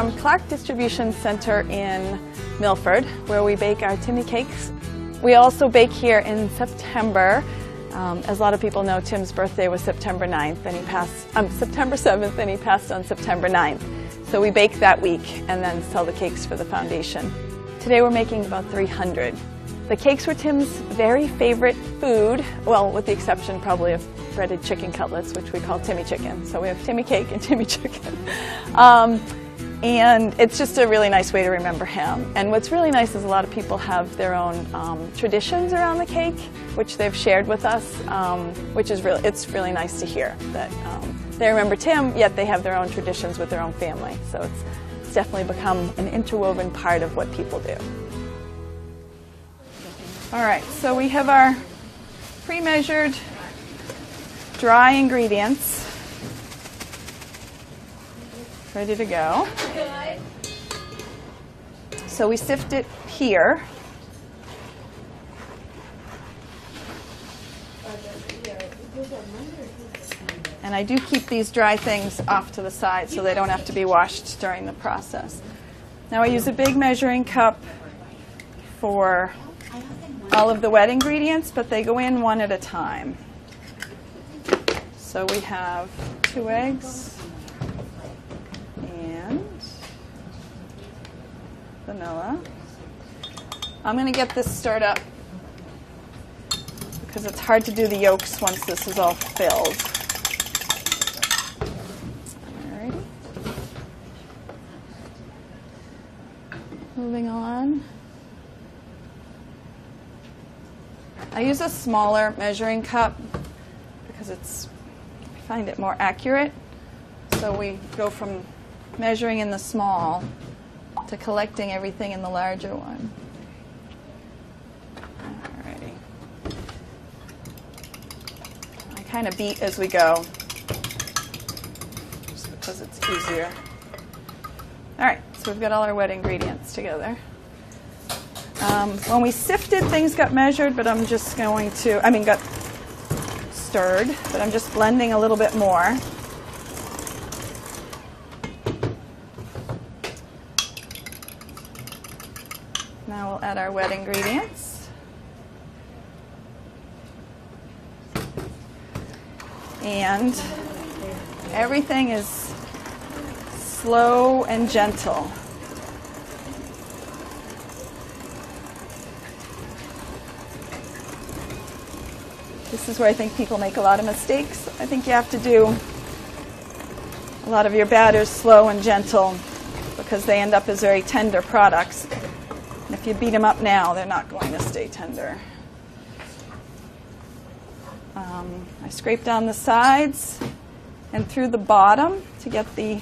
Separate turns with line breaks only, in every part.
from Clark Distribution Center in Milford, where we bake our Timmy Cakes. We also bake here in September. As a lot of people know, Tim's birthday was September 9th, and he passed September 7th, and he passed on September 9th. So we bake that week and then sell the cakes for the foundation. Today we're making about 300. The cakes were Tim's very favorite food, well, with the exception probably of breaded chicken cutlets, which we call Timmy Chicken. So we have Timmy Cake and Timmy Chicken. And it's just a really nice way to remember him. And what's really nice is a lot of people have their own traditions around the cake, which they've shared with us, which is it's really nice to hear that they remember Tim, yet they have their own traditions with their own family. So it's definitely become an interwoven part of what people do. All right, so we have our pre-measured dry ingredients ready to go. So we sift it here. And I do keep these dry things off to the side so they don't have to be washed during the process. Now I use a big measuring cup for all of the wet ingredients, but they go in one at a time. So we have 2 eggs and vanilla. I'm going to get this stirred up because it's hard to do the yolks once this is all filled. Alrighty. Moving on. I use a smaller measuring cup because I find it more accurate. So we go from measuring in the small to collecting everything in the larger one. Alrighty. I kind of beat as we go, just because it's easier. All right, so we've got all our wet ingredients together. When we sifted, things got measured, but I'm just going to, got stirred, but I'm just blending a little bit more. Now we'll add our wet ingredients. And everything is slow and gentle. This is where I think people make a lot of mistakes. I think you have to do a lot of your batters slow and gentle because they end up as very tender products. And if you beat them up now, they're not going to stay tender. I scrape down the sides and through the bottom to get the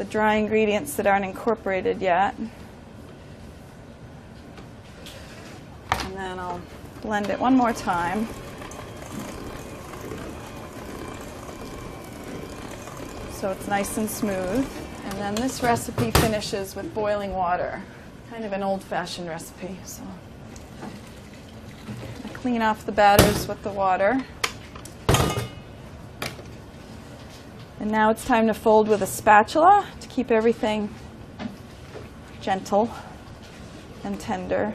dry ingredients that aren't incorporated yet. And then I'll blend it one more time. So it's nice and smooth. And then this recipe finishes with boiling water. Kind of an old-fashioned recipe. So I clean off the batters with the water. And now it's time to fold with a spatula to keep everything gentle and tender.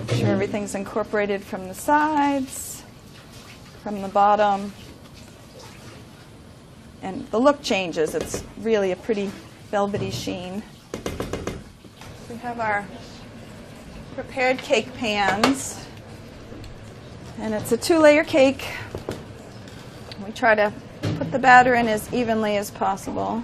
Make sure everything's incorporated from the sides, from the bottom. And the look changes. It's really a pretty velvety sheen. We have our prepared cake pans. And it's a 2-layer cake. We try to put the batter in as evenly as possible.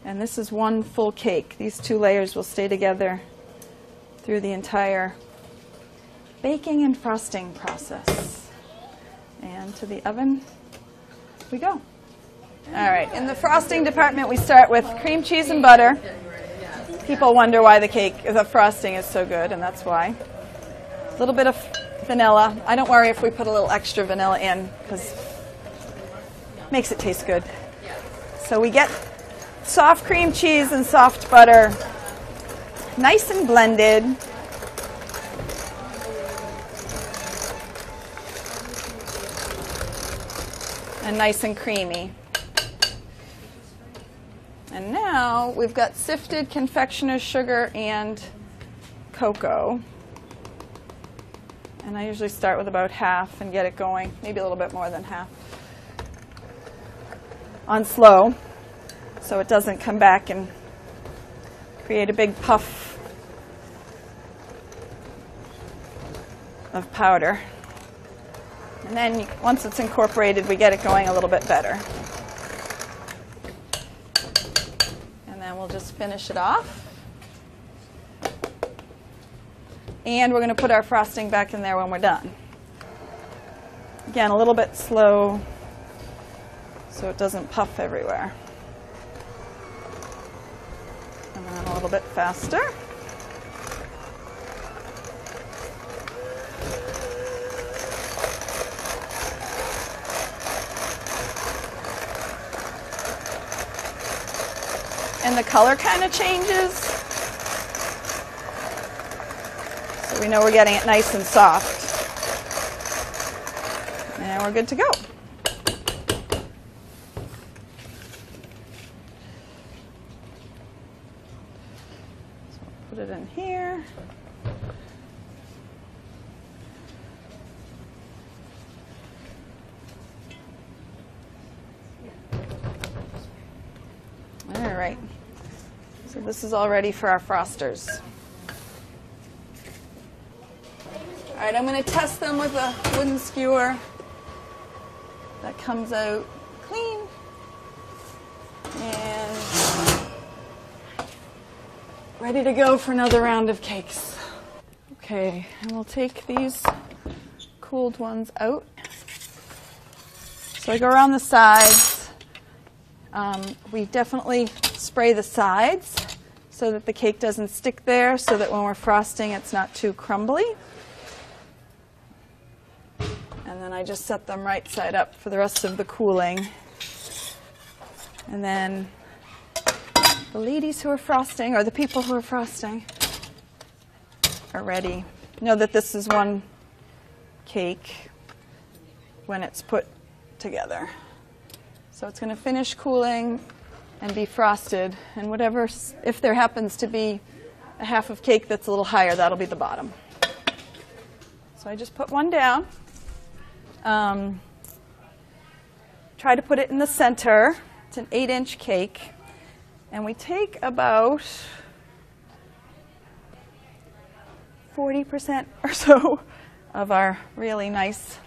And this is one full cake. These 2 layers will stay together through the entire baking and frosting process. And to the oven we go. All right, in the frosting department we start with cream cheese and butter. People wonder why the frosting is so good, and that's why. A little bit of vanilla. I don't worry if we put a little extra vanilla in because it makes it taste good. So we get soft cream cheese and soft butter, nice and blended. and nice and creamy. And now we've got sifted confectioner's sugar and cocoa. And I usually start with about half and get it going, maybe a little bit more than half, on slow, so it doesn't come back and create a big puff of powder. And then once it's incorporated, we get it going a little bit better. And then we'll just finish it off. And we're going to put our frosting back in there when we're done. Again, a little bit slow so it doesn't puff everywhere. And then a little bit faster. And the color kind of changes. So we know we're getting it nice and soft. And we're good to go. So put it in here. All right. So this is all ready for our frosters. All right, I'm going to test them with a wooden skewer that comes out clean. And ready to go for another round of cakes. Okay, and we'll take these cooled ones out. So I go around the sides. We definitely spray the sides so that the cake doesn't stick there, so that when we're frosting it's not too crumbly. And then I just set them right side up for the rest of the cooling. And then the ladies who are frosting, or the people who are frosting, are ready. Know that this is one cake when it's put together. So it's going to finish cooling and be frosted. And whatever, if there happens to be a half of cake that's a little higher, that'll be the bottom. So I just put one down. Try to put it in the center. It's an 8-inch cake. And we take about 40% or so of our really nice,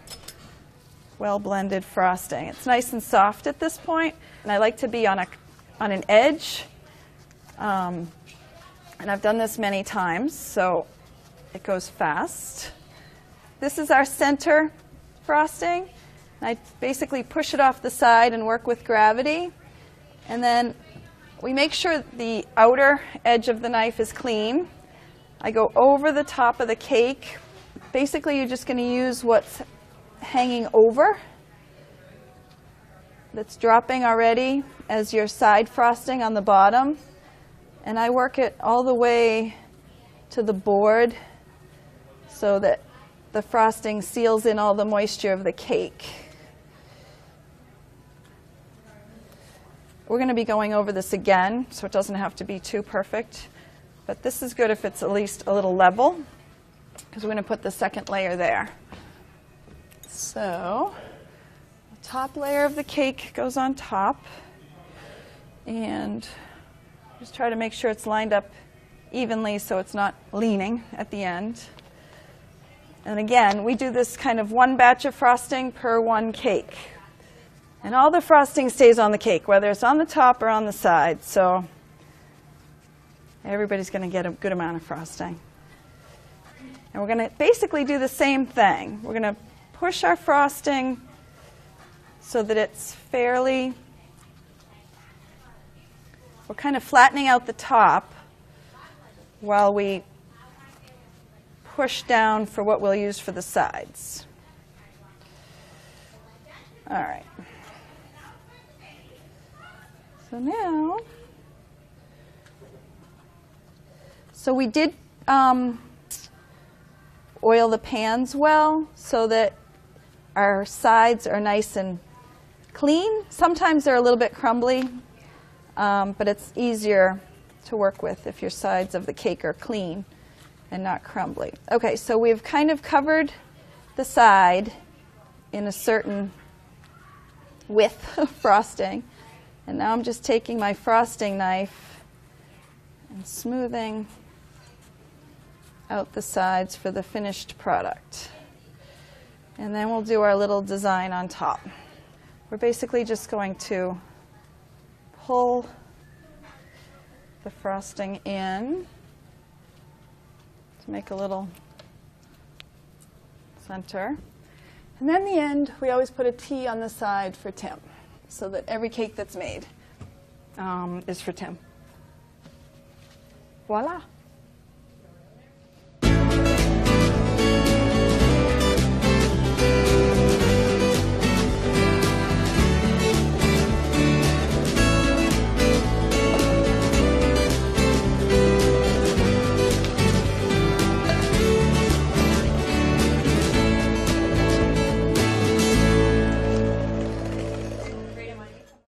well-blended frosting. It's nice and soft at this point, and I like to be on an edge. And I've done this many times, so it goes fast. This is our center frosting. I basically push it off the side and work with gravity. And then we make sure the outer edge of the knife is clean. I go over the top of the cake. Basically, you're just going to use what's hanging over, that's dropping already, as your side frosting on the bottom. And I work it all the way to the board so that the frosting seals in all the moisture of the cake. We're going to be going over this again, so it doesn't have to be too perfect. But this is good if it's at least a little level, because we're going to put the second layer there. So the top layer of the cake goes on top. And just try to make sure it's lined up evenly so it's not leaning at the end. And again, we do this kind of one batch of frosting per one cake. And all the frosting stays on the cake, whether it's on the top or on the side. So everybody's going to get a good amount of frosting. And we're going to basically do the same thing. We're going to push our frosting so that it's fairly, we're kind of flattening out the top while we push down for what we'll use for the sides. All right. So now, so we did oil the pans well so that our sides are nice and clean. Sometimes they're a little bit crumbly, but it's easier to work with if your sides of the cake are clean and not crumbly. Okay, so we've kind of covered the side in a certain width of frosting. And now I'm just taking my frosting knife and smoothing out the sides for the finished product. And then we'll do our little design on top. We're basically just going to pull the frosting in to make a little center. And then in the end, we always put a T on the side for Tim, so that every cake that's made is for Tim. Voila.